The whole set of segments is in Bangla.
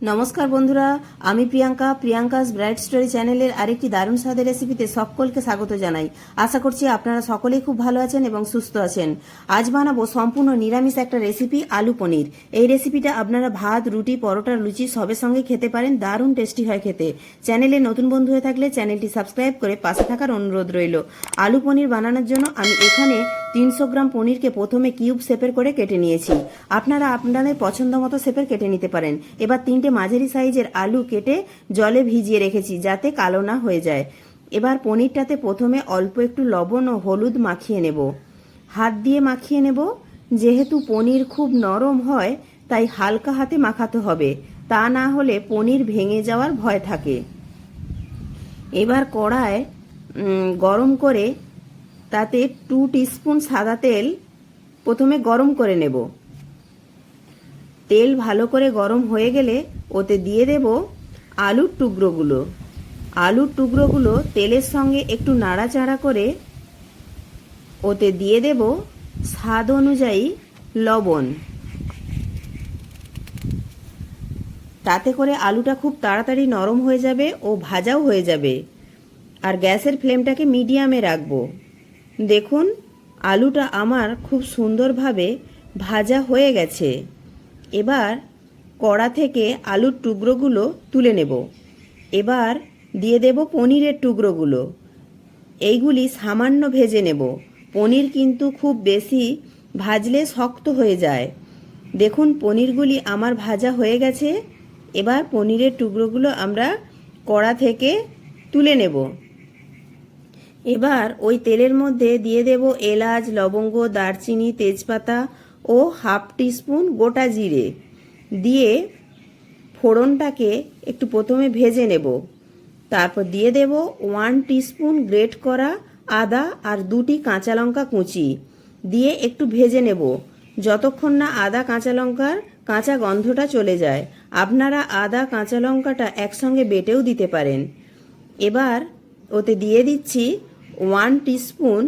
নমস্কার বন্ধুরা, আমি প্রিয়াঙ্কাস ব্রাইট স্টোরি চ্যানেলের আরেকটি দারুণ স্বাদের রেসিপিতে সকলকে স্বাগত জানাই। আশা করছি আপনারা সকলেই খুব ভালো আছেন এবং সুস্থ আছেন। আজ বানাবো সম্পূর্ণ নিরামিষ একটা রেসিপি, আলু পনির। এই রেসিপিটা আপনারা ভাত, রুটি, পরোটা, লুচি সবের সঙ্গে খেতে পারেন। দারুণ টেস্টি হয় খেতে। চ্যানেলে নতুন বন্ধু হয়ে থাকলে চ্যানেলটি সাবস্ক্রাইব করে পাশে থাকার অনুরোধ রইল। আলু পনির বানানোর জন্য আমি এখানে 300 গ্রাম পনিরকে প্রথমে কিউব শেপের করে কেটে নিয়েছি। আপনারা আপনাদের পছন্দ মতো শেপের কেটে নিতে পারেন। এবার 3টে মাঝারি সাইজের আলু কেটে জলে ভিজিয়ে রেখেছি যাতে কালো না হয়ে যায়। এবার পনিরটাতে প্রথমে অল্প একটু লবণ ও হলুদ মাখিয়ে নেব। হাত দিয়ে মাখিয়ে নেব। যেহেতু পনির খুব নরম হয় তাই হালকা হাতে মাখাতে হবে, তা না হলে পনির ভেঙে যাওয়ার ভয় থাকে। এবার কড়ায় গরম করে তাতে 2 টিস্পুন সাদা তেল প্রথমে গরম করে নেব। তেল ভালো করে গরম হয়ে গেলে ওতে দিয়ে দেব আলুর টুকরোগুলো। আলুর টুকরোগুলো তেলের সঙ্গে একটু নাড়াচাড়া করে ওতে দিয়ে দেব স্বাদ অনুযায়ী লবণ। তাতে করে আলুটা খুব তাড়াতাড়ি নরম হয়ে যাবে ও ভাজাও হয়ে যাবে। আর গ্যাসের ফ্লেমটাকে মিডিয়ামে রাখবো। দেখুন, আলুটা আমার খুব সুন্দরভাবে ভাজা হয়ে গেছে। এবার কড়া থেকে আলুর টুকরোগুলো তুলে নেব। এবার দিয়ে দেব পনিরের টুকরোগুলো। এইগুলি সামান্য ভেজে নেব। পনির কিন্তু খুব বেশি ভাজলে শক্ত হয়ে যায়। দেখুন, পনিরগুলি আমার ভাজা হয়ে গেছে। এবার পনিরের টুকরোগুলো আমরা কড়া থেকে তুলে নেব। এবার ওই তেলের মধ্যে দিয়ে দেব এলাচ, লবঙ্গ, দারচিনি, তেজপাতা ও হাফ টিস্পুন গোটা জিরে দিয়ে ফোড়নটাকে একটু প্রথমে ভেজে নেব। তারপর দিয়ে দেব 1 টিস্পুন গ্রেট করা আদা আর 2টি কাঁচা লঙ্কা কুচি দিয়ে একটু ভেজে নেব যতক্ষণ না আদা কাঁচা লঙ্কার কাঁচা গন্ধটা চলে যায়। আপনারা আদা কাঁচা লঙ্কাটা একসঙ্গে বেটেও দিতে পারেন। এবার ওতে দিয়ে দিচ্ছি 1 টিস্পুন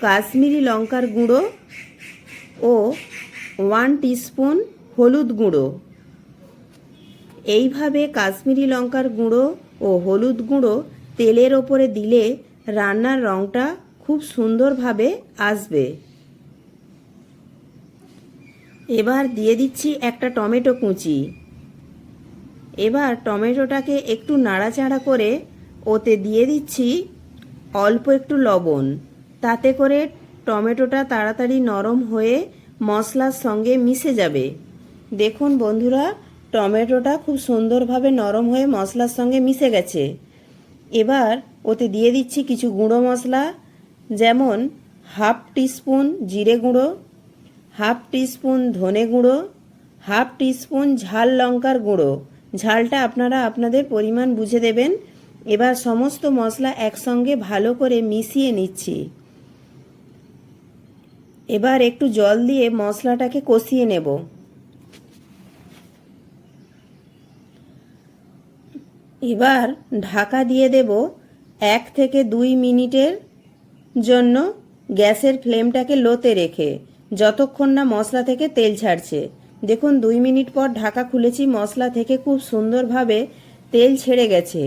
কাশ্মীরি লঙ্কার গুঁড়ো ও 1 টিস্পুন হলুদ গুঁড়ো। এইভাবে কাশ্মীরি লঙ্কার গুঁড়ো ও হলুদ গুঁড়ো তেলের ওপরে দিলে রান্নার রঙটা খুব সুন্দরভাবে আসবে। এবার দিয়ে দিচ্ছি একটা টমেটো কুচি। এবার টমেটোটাকে একটু নাড়াচাড়া করে ওতে দিয়ে দিচ্ছি অল্প একটু লবণ। তাতে করে টমেটোটা তাড়াতাড়ি নরম হয়ে মশলার সঙ্গে মিশে যাবে। দেখুন বন্ধুরা, টমেটোটা খুব সুন্দরভাবে নরম হয়ে মশলার সঙ্গে মিশে গেছে। এবার ওতে দিয়ে দিচ্ছি কিছু গুঁড়ো মশলা, যেমন হাফ টিস্পুন জিরে গুঁড়ো, হাফ টিস্পুন ধনে গুঁড়ো, হাফ টিস্পুন ঝাল লঙ্কার গুঁড়ো। ঝালটা আপনারা আপনাদের পরিমাণ বুঝে দেবেন। এবার সমস্ত মশলা একসঙ্গে ভালো করে মিশিয়ে নিচ্ছি। এবার একটু জল দিয়ে মশলাটাকে কষিয়ে নেব। এবার ঢাকা দিয়ে দেব 1 থেকে 2 মিনিটের জন্য গ্যাসের ফ্লেমটাকে লোতে রেখে, যতক্ষণ না মশলা থেকে তেল ছাড়ছে। দেখুন, 2 মিনিট পর ঢাকা খুলেছি, মশলা থেকে খুব সুন্দরভাবে তেল ছেড়ে গেছে।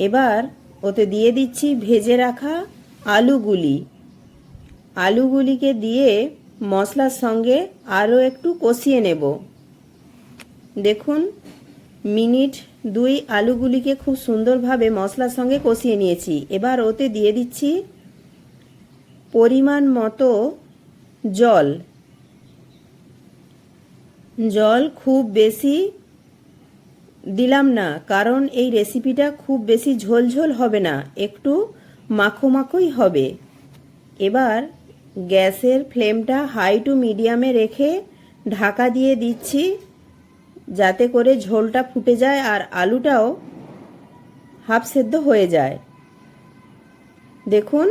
এবার ওতে দিয়ে দিচ্ছি ভেজে রাখা আলুগুলি। আলুগুলিকে দিয়ে মশলার সঙ্গে আরও একটু কষিয়ে নেব। দেখুন, মিনিট 2 আলুগুলিকে খুব সুন্দরভাবে মশলার সঙ্গে কষিয়ে নিয়েছি। এবার ওতে দিয়ে দিচ্ছি পরিমাণ মতো জল। জল খুব বেশি দিলাম না, কারণ এই রেসিপিটা খুব বেশি ঝোল হবে না, একটু মাখো মাখোই হবে। এবার গ্যাসের ফ্লেমটা হাই টু মিডিয়ামে রেখে ঢাকা দিয়ে দিচ্ছি, যাতে করে ঝোলটা ফুটে যায় আর আলুটাও হাফ সেদ্ধ হয়ে যায়। দেখুন,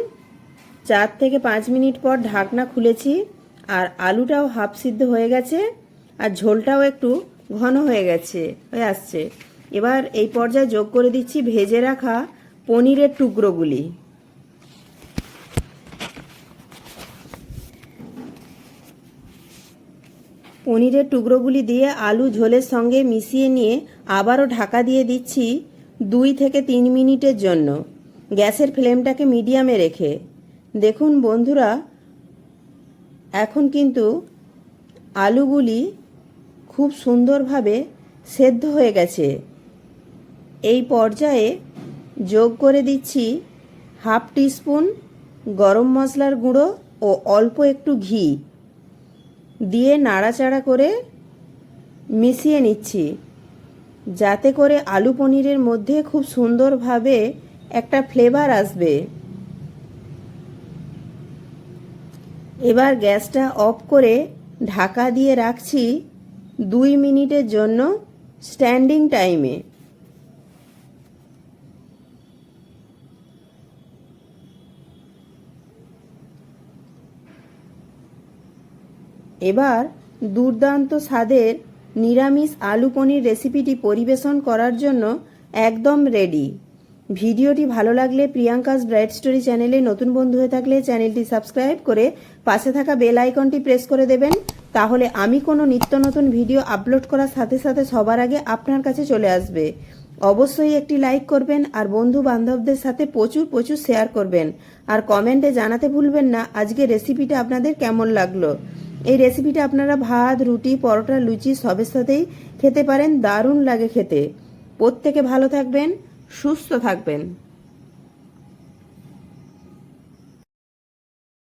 4 থেকে 5 মিনিট পর ঢাকনা খুলেছি আর আলুটাও হাফ সিদ্ধ হয়ে গেছে আর ঝোলটাও একটু ঘন হয়ে আসছে। এবার এই পর্যায়ে যোগ করে দিচ্ছি ভেজে রাখা পনিরের টুকরোগুলি। পনিরের টুকরোগুলি দিয়ে আলু ঝোলের সঙ্গে মিশিয়ে নিয়ে আবারও ঢাকা দিয়ে দিচ্ছি 2 থেকে 3 মিনিটের জন্য, গ্যাসের ফ্লেমটাকে মিডিয়ামে রেখে। দেখুন বন্ধুরা, এখন কিন্তু আলুগুলি খুব সুন্দরভাবে সেদ্ধ হয়ে গেছে। এই পর্যায়ে যোগ করে দিচ্ছি 1/2 টিস্পুন গরম মশলার গুঁড়ো ও অল্প একটু ঘি দিয়ে নাড়াচাড়া করে মিশিয়ে নিচ্ছি, যাতে করে আলু পনিরের মধ্যে খুব সুন্দরভাবে একটা ফ্লেভার আসবে। এবার গ্যাসটা অফ করে ঢাকা দিয়ে রাখছি 2 মিনিটের জন্য স্ট্যান্ডিং টাইমে। এবার দুর্দান্ত স্বাদের নিরামিষ আলু পনির রেসিপিটি পরিবেশন করার জন্য একদম রেডি। ভিডিওটি ভালো লাগলে প্রিয়াঙ্কাস ব্রাইট স্টোরি চ্যানেলে নতুন বন্ধু হয়ে থাকলে চ্যানেলটি সাবস্ক্রাইব করে পাশে থাকা বেল আইকনটি প্রেস করে দেবেন, তাহলে আমি কোনো নিত্য নতুন ভিডিও আপলোড করার সাথে সাথে সবার আগে আপনার কাছে চলে আসবে। অবশ্যই একটি লাইক করবেন আর বন্ধু বান্ধবদের সাথে প্রচুর প্রচুর শেয়ার করবেন, আর কমেন্টে জানাতে ভুলবেন না আজকে রেসিপিটা আপনাদের কেমন লাগলো। এই রেসিপিটা আপনারা ভাত, রুটি, পরোটা, লুচি সবের সাথেই খেতে পারেন, দারুণ লাগে খেতে। প্রত্যেকে ভালো থাকবেন, সুস্থ থাকবেন।